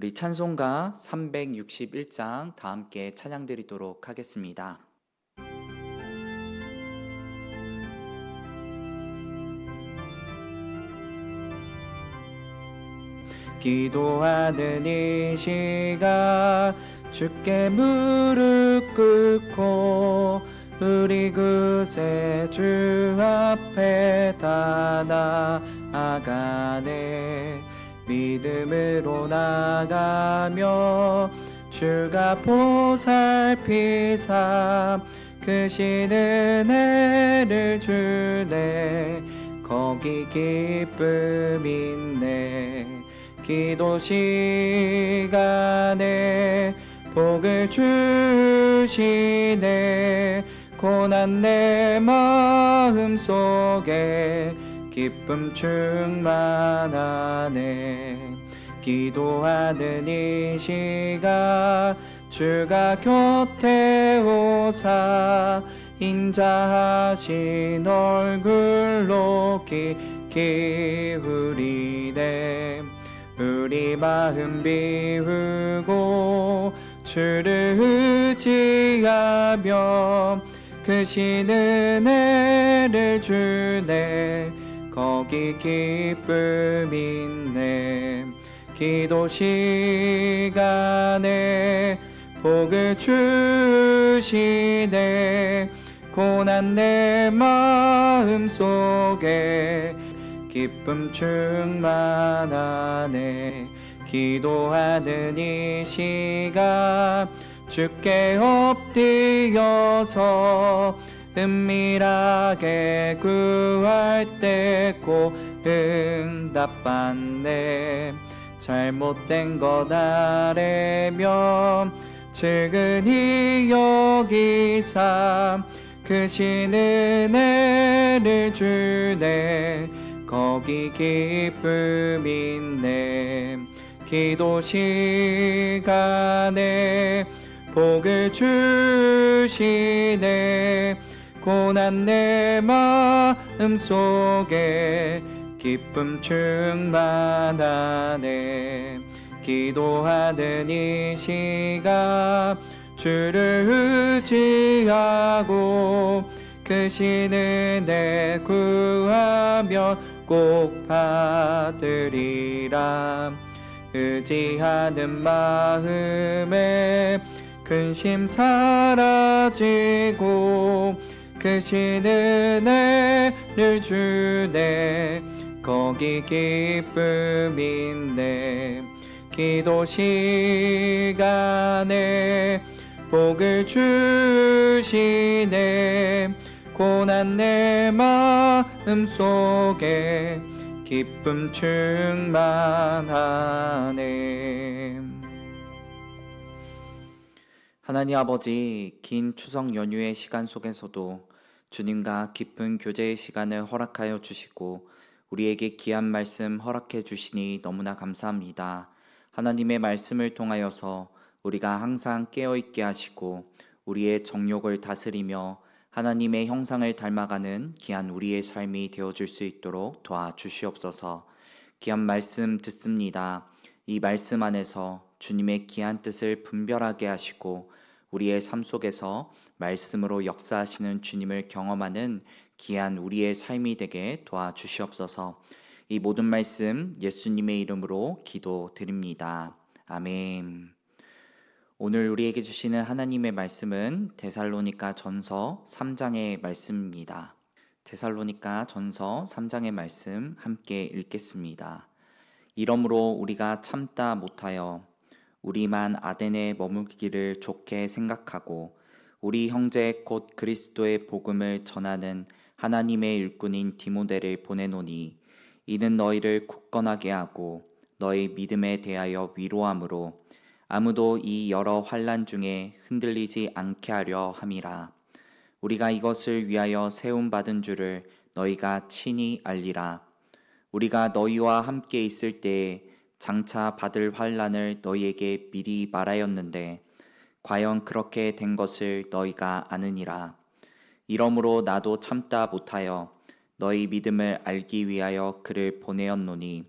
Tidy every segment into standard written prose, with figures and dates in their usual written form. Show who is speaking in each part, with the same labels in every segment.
Speaker 1: 우리 찬송가 361장 다 함께 찬양 드리도록 하겠습니다. 기도하는 이 시간 주께 무릎 꿇고 우리 그새 주 앞에 다 나아가네. 믿음으로 나가며 주가 보살피사 크신 은혜를 주네. 거기 기쁨 있네. 기도 시간에 복을 주시네. 고난 내 마음 속에 기쁨 충만하네. 기도하는 이 시간 주가 곁에 오사 인자하신 얼굴로 기울이네. 우리 마음 비우고 주를 의지하며 크신 은혜를 주네. 거기 기쁨 있네. 기도 시간에 복을 주시네. 고난 내 마음 속에 기쁨 충만하네. 기도하는 이 시간 주께 엎드려서 은밀하게 구할 때 꼭 응답받네. 잘못된 것 아래면 측은히 여기사 크신 은혜를 주네. 거기 기쁨 있네. 기도 시간에 복을 주시네. 고난 내 마음 속에 기쁨 충만하네. 기도하는 이 시간 주를 의지하고 크신 은혜 구하며 꼭 받으리라. 의지하는 마음에 근심 사라지고 크신 은혜를 주네. 거기 기쁨 있네. 기도 시간에 복을 주시네. 고난 내 마음 속에 기쁨 충만하네. 하나님 아버지, 긴 추석 연휴의 시간 속에서도 주님과 깊은 교제의 시간을 허락하여 주시고 우리에게 귀한 말씀 허락해 주시니 너무나 감사합니다. 하나님의 말씀을 통하여서 우리가 항상 깨어있게 하시고 우리의 정욕을 다스리며 하나님의 형상을 닮아가는 귀한 우리의 삶이 되어줄 수 있도록 도와주시옵소서. 귀한 말씀 듣습니다. 이 말씀 안에서 주님의 귀한 뜻을 분별하게 하시고 우리의 삶 속에서 말씀으로 역사하시는 주님을 경험하는 귀한 우리의 삶이 되게 도와주시옵소서. 이 모든 말씀 예수님의 이름으로 기도드립니다. 아멘. 오늘 우리에게 주시는 하나님의 말씀은 데살로니가 전서 3장의 말씀입니다. 데살로니가 전서 3장의 말씀 함께 읽겠습니다. 이러므로 우리가 참다 못하여 우리만 아덴에 머물기를 좋게 생각하고 우리 형제 곧 그리스도의 복음을 전하는 하나님의 일꾼인 디모데를 보내노니 이는 너희를 굳건하게 하고 너희 믿음에 대하여 위로함으로 아무도 이 여러 환난 중에 흔들리지 않게 하려 함이라. 우리가 이것을 위하여 세움받은 줄을 너희가 친히 알리라. 우리가 너희와 함께 있을 때에 장차 받을 환난을 너희에게 미리 말하였는데 과연 그렇게 된 것을 너희가 아느니라. 이러므로 나도 참다 못하여 너희 믿음을 알기 위하여 그를 보내었노니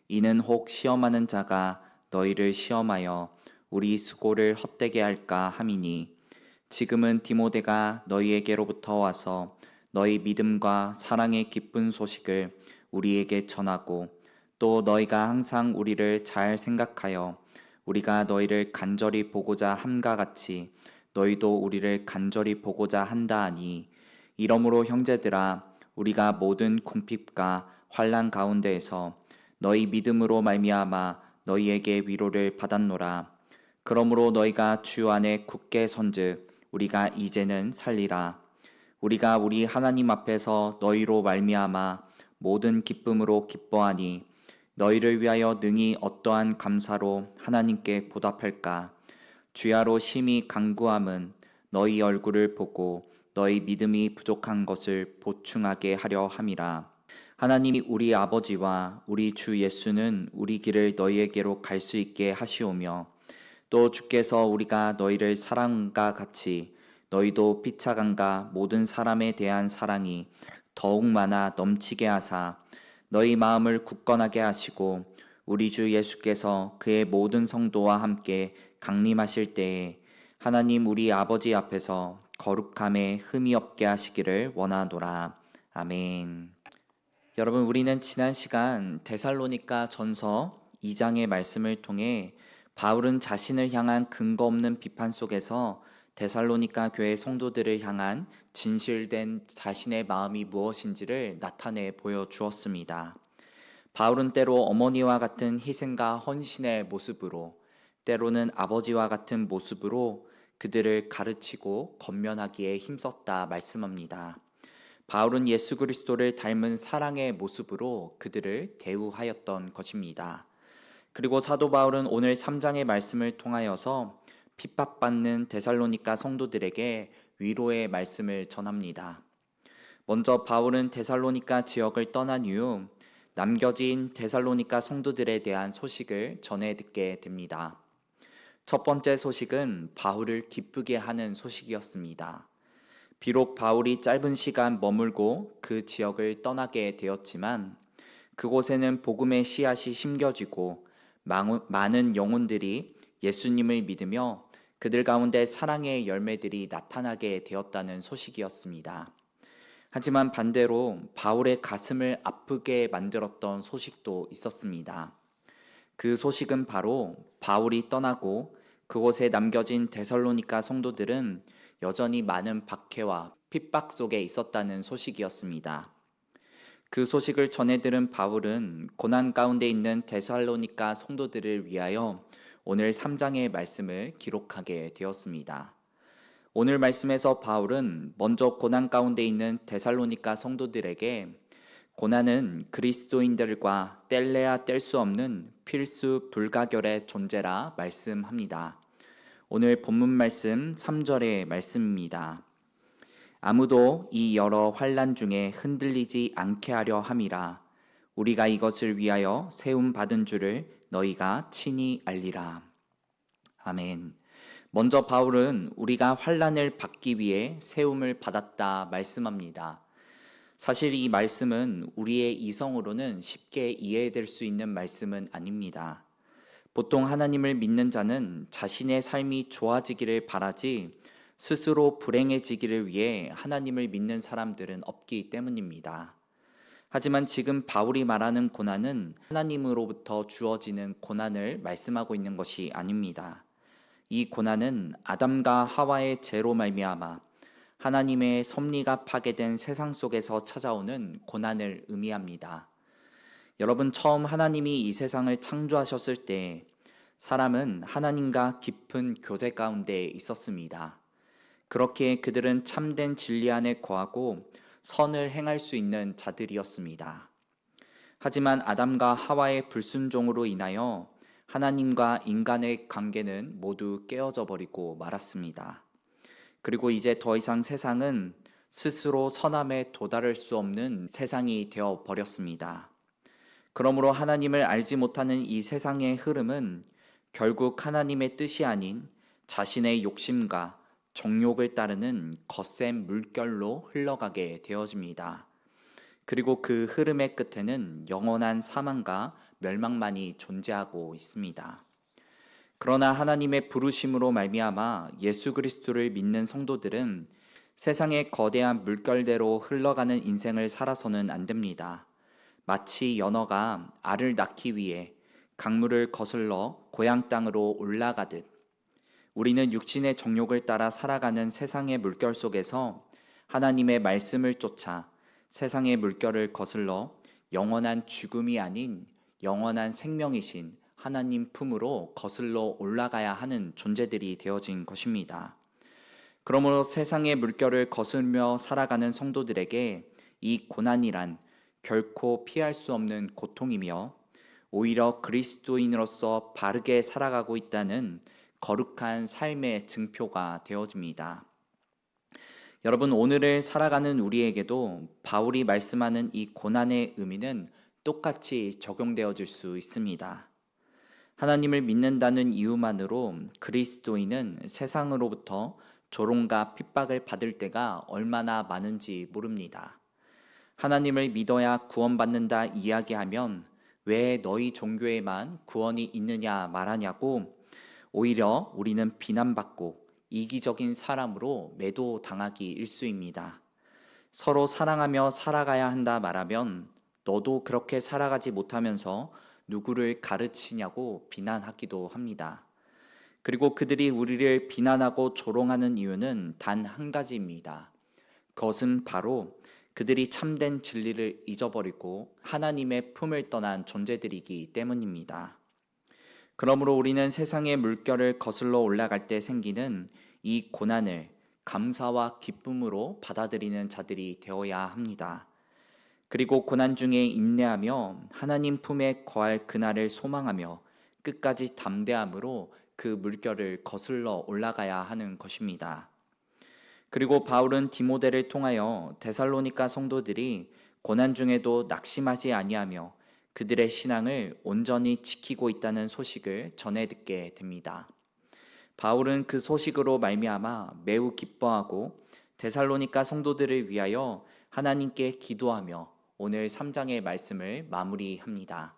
Speaker 1: 이는 혹 시험하는 자가 너희를 시험하여 우리 수고를 헛되게 할까 함이니 지금은 디모데가 너희에게로부터 와서 너희 믿음과 사랑의 기쁜 소식을 우리에게 전하고 또 너희가 항상 우리를 잘 생각하여 우리가 너희를 간절히 보고자 함과 같이 너희도 우리를 간절히 보고자 한다 하니 이러므로 형제들아 우리가 모든 궁핍과 환난 가운데에서 너희 믿음으로 말미암아 너희에게 위로를 받았노라. 그러므로 너희가 주 안에 굳게 선즉 우리가 이제는 살리라. 우리가 우리 하나님 앞에서 너희로 말미암아 모든 기쁨으로 기뻐하니 너희를 위하여 능히 어떠한 감사로 하나님께 보답할까. 주야로 심히 간구함은 너희 얼굴을 보고 너희 믿음이 부족한 것을 보충하게 하려 함이라. 하나님이 우리 아버지와 우리 주 예수는 우리 길을 너희에게로 갈 수 있게 하시오며 또 주께서 우리가 너희를 사랑과 같이 너희도 피차간과 모든 사람에 대한 사랑이 더욱 많아 넘치게 하사 너희 마음을 굳건하게 하시고 우리 주 예수께서 그의 모든 성도와 함께 강림하실 때에 하나님 우리 아버지 앞에서 거룩함에 흠이 없게 하시기를 원하노라. 아멘. 여러분, 우리는 지난 시간 데살로니가 전서 2장의 말씀을 통해 바울은 자신을 향한 근거 없는 비판 속에서 데살로니가 교회 성도들을 향한 진실된 자신의 마음이 무엇인지를 나타내 보여주었습니다. 바울은 때로 어머니와 같은 희생과 헌신의 모습으로, 때로는 아버지와 같은 모습으로 그들을 가르치고 권면하기에 힘썼다 말씀합니다. 바울은 예수 그리스도를 닮은 사랑의 모습으로 그들을 대우하였던 것입니다. 그리고 사도 바울은 오늘 3장의 말씀을 통하여서 핍박받는 데살로니가 성도들에게 위로의 말씀을 전합니다. 먼저 바울은 데살로니가 지역을 떠난 이후 남겨진 데살로니가 성도들에 대한 소식을 전해 듣게 됩니다. 첫 번째 소식은 바울을 기쁘게 하는 소식이었습니다. 비록 바울이 짧은 시간 머물고 그 지역을 떠나게 되었지만 그곳에는 복음의 씨앗이 심겨지고 많은 영혼들이 예수님을 믿으며 그들 가운데 사랑의 열매들이 나타나게 되었다는 소식이었습니다. 하지만 반대로 바울의 가슴을 아프게 만들었던 소식도 있었습니다. 그 소식은 바로 바울이 떠나고 그곳에 남겨진 데살로니가 성도들은 여전히 많은 박해와 핍박 속에 있었다는 소식이었습니다. 그 소식을 전해 들은 바울은 고난 가운데 있는 데살로니가 성도들을 위하여 오늘 3장의 말씀을 기록하게 되었습니다. 오늘 말씀에서 바울은 먼저 고난 가운데 있는 데살로니가 성도들에게 고난은 그리스도인들과 뗄래야 뗄 수 없는 필수 불가결의 존재라 말씀합니다. 오늘 본문 말씀 3절의 말씀입니다. 아무도 이 여러 환난 중에 흔들리지 않게 하려 함이라. 우리가 이것을 위하여 세움 받은 줄을 너희가 친히 알리라. 아멘. 먼저 바울은 우리가 환난을 받기 위해 세움을 받았다 말씀합니다. 사실 이 말씀은 우리의 이성으로는 쉽게 이해될 수 있는 말씀은 아닙니다. 보통 하나님을 믿는 자는 자신의 삶이 좋아지기를 바라지 스스로 불행해지기를 위해 하나님을 믿는 사람들은 없기 때문입니다. 하지만 지금 바울이 말하는 고난은 하나님으로부터 주어지는 고난을 말씀하고 있는 것이 아닙니다. 이 고난은 아담과 하와의 죄로 말미암아 하나님의 섭리가 파괴된 세상 속에서 찾아오는 고난을 의미합니다. 여러분, 처음 하나님이 이 세상을 창조하셨을 때 사람은 하나님과 깊은 교제 가운데 있었습니다. 그렇게 그들은 참된 진리 안에 거하고 선을 행할 수 있는 자들이었습니다. 하지만 아담과 하와의 불순종으로 인하여 하나님과 인간의 관계는 모두 깨어져 버리고 말았습니다. 그리고 이제 더 이상 세상은 스스로 선함에 도달할 수 없는 세상이 되어 버렸습니다. 그러므로 하나님을 알지 못하는 이 세상의 흐름은 결국 하나님의 뜻이 아닌 자신의 욕심과 정욕을 따르는 거센 물결로 흘러가게 되어집니다. 그리고 그 흐름의 끝에는 영원한 사망과 멸망만이 존재하고 있습니다. 그러나 하나님의 부르심으로 말미암아 예수 그리스도를 믿는 성도들은 세상의 거대한 물결대로 흘러가는 인생을 살아서는 안 됩니다. 마치 연어가 알을 낳기 위해 강물을 거슬러 고향 땅으로 올라가듯 우리는 육신의 정욕을 따라 살아가는 세상의 물결 속에서 하나님의 말씀을 쫓아 세상의 물결을 거슬러 영원한 죽음이 아닌 영원한 생명이신 하나님 품으로 거슬러 올라가야 하는 존재들이 되어진 것입니다. 그러므로 세상의 물결을 거슬며 살아가는 성도들에게 이 고난이란 결코 피할 수 없는 고통이며 오히려 그리스도인으로서 바르게 살아가고 있다는 거룩한 삶의 증표가 되어집니다. 여러분, 오늘을 살아가는 우리에게도 바울이 말씀하는 이 고난의 의미는 똑같이 적용되어질 수 있습니다. 하나님을 믿는다는 이유만으로 그리스도인은 세상으로부터 조롱과 핍박을 받을 때가 얼마나 많은지 모릅니다. 하나님을 믿어야 구원받는다 이야기하면 왜 너희 종교에만 구원이 있느냐 말하냐고 오히려 우리는 비난받고 이기적인 사람으로 매도당하기 일쑤입니다. 서로 사랑하며 살아가야 한다 말하면 너도 그렇게 살아가지 못하면서 누구를 가르치냐고 비난하기도 합니다. 그리고 그들이 우리를 비난하고 조롱하는 이유는 단 한 가지입니다. 그것은 바로 그들이 참된 진리를 잊어버리고 하나님의 품을 떠난 존재들이기 때문입니다. 그러므로 우리는 세상의 물결을 거슬러 올라갈 때 생기는 이 고난을 감사와 기쁨으로 받아들이는 자들이 되어야 합니다. 그리고 고난 중에 인내하며 하나님 품에 거할 그날을 소망하며 끝까지 담대함으로 그 물결을 거슬러 올라가야 하는 것입니다. 그리고 바울은 디모데를 통하여 데살로니가 성도들이 고난 중에도 낙심하지 아니하며 그들의 신앙을 온전히 지키고 있다는 소식을 전해 듣게 됩니다. 바울은 그 소식으로 말미암아 매우 기뻐하고 데살로니가 성도들을 위하여 하나님께 기도하며 오늘 3장의 말씀을 마무리합니다.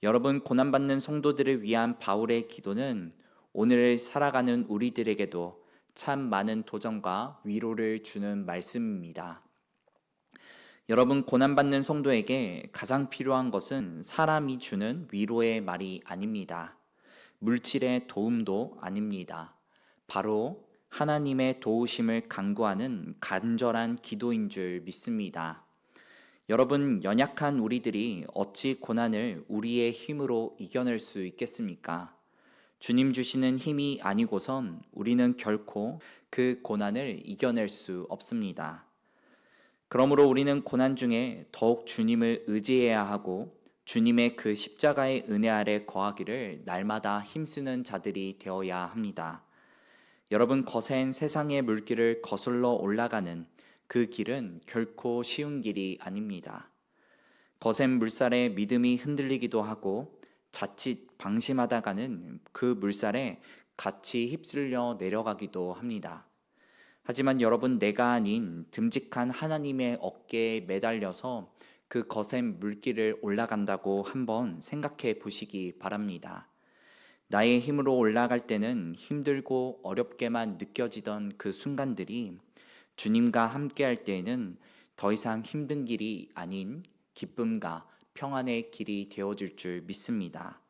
Speaker 1: 여러분, 고난받는 성도들을 위한 바울의 기도는 오늘을 살아가는 우리들에게도 참 많은 도전과 위로를 주는 말씀입니다. 여러분, 고난받는 성도에게 가장 필요한 것은 사람이 주는 위로의 말이 아닙니다. 물질의 도움도 아닙니다. 바로 하나님의 도우심을 간구하는 간절한 기도인 줄 믿습니다. 여러분, 연약한 우리들이 어찌 고난을 우리의 힘으로 이겨낼 수 있겠습니까? 주님 주시는 힘이 아니고선 우리는 결코 그 고난을 이겨낼 수 없습니다. 그러므로 우리는 고난 중에 더욱 주님을 의지해야 하고 주님의 그 십자가의 은혜 아래 거하기를 날마다 힘쓰는 자들이 되어야 합니다. 여러분, 거센 세상의 물길을 거슬러 올라가는 그 길은 결코 쉬운 길이 아닙니다. 거센 물살에 믿음이 흔들리기도 하고 자칫 방심하다가는 그 물살에 같이 휩쓸려 내려가기도 합니다. 하지만 여러분, 내가 아닌 듬직한 하나님의 어깨에 매달려서 그 거센 물길을 올라간다고 한번 생각해 보시기 바랍니다. 나의 힘으로 올라갈 때는 힘들고 어렵게만 느껴지던 그 순간들이 주님과 함께 할 때에는 더 이상 힘든 길이 아닌 기쁨과 평안의 길이 되어줄 줄 믿습니다.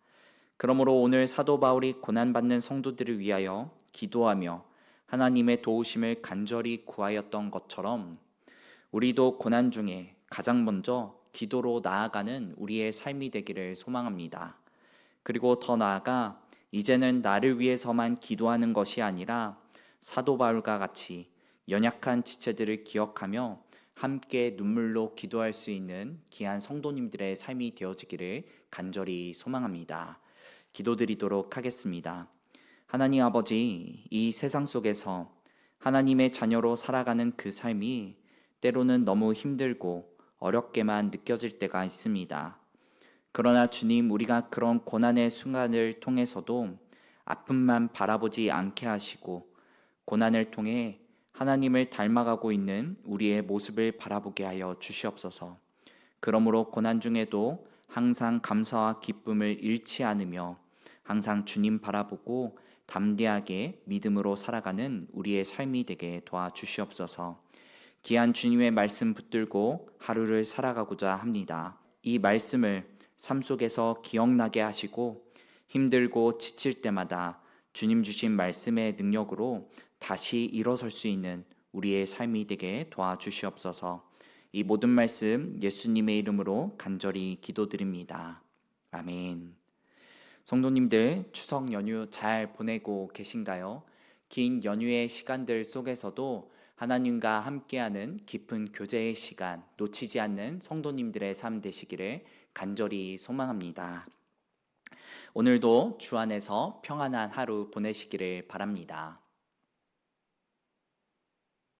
Speaker 1: 그러므로 오늘 사도 바울이 고난받는 성도들을 위하여 기도하며 하나님의 도우심을 간절히 구하였던 것처럼 우리도 고난 중에 가장 먼저 기도로 나아가는 우리의 삶이 되기를 소망합니다. 그리고 더 나아가 이제는 나를 위해서만 기도하는 것이 아니라 사도 바울과 같이 연약한 지체들을 기억하며 함께 눈물로 기도할 수 있는 귀한 성도님들의 삶이 되어지기를 간절히 소망합니다. 기도드리도록 하겠습니다. 하나님 아버지, 이 세상 속에서 하나님의 자녀로 살아가는 그 삶이 때로는 너무 힘들고 어렵게만 느껴질 때가 있습니다. 그러나 주님, 우리가 그런 고난의 순간을 통해서도 아픔만 바라보지 않게 하시고 고난을 통해 하나님을 닮아가고 있는 우리의 모습을 바라보게 하여 주시옵소서. 그러므로 고난 중에도 항상 감사와 기쁨을 잃지 않으며 항상 주님 바라보고 담대하게 믿음으로 살아가는 우리의 삶이 되게 도와주시옵소서. 귀한 주님의 말씀 붙들고 하루를 살아가고자 합니다. 이 말씀을 삶 속에서 기억나게 하시고 힘들고 지칠 때마다 주님 주신 말씀의 능력으로 다시 일어설 수 있는 우리의 삶이 되게 도와주시옵소서. 이 모든 말씀 예수님의 이름으로 간절히 기도드립니다. 아멘. 성도님들 추석 연휴 잘 보내고 계신가요? 긴 연휴의 시간들 속에서도 하나님과 함께하는 깊은 교제의 시간 놓치지 않는 성도님들의 삶 되시기를 간절히 소망합니다. 오늘도 주 안에서 평안한 하루 보내시기를 바랍니다.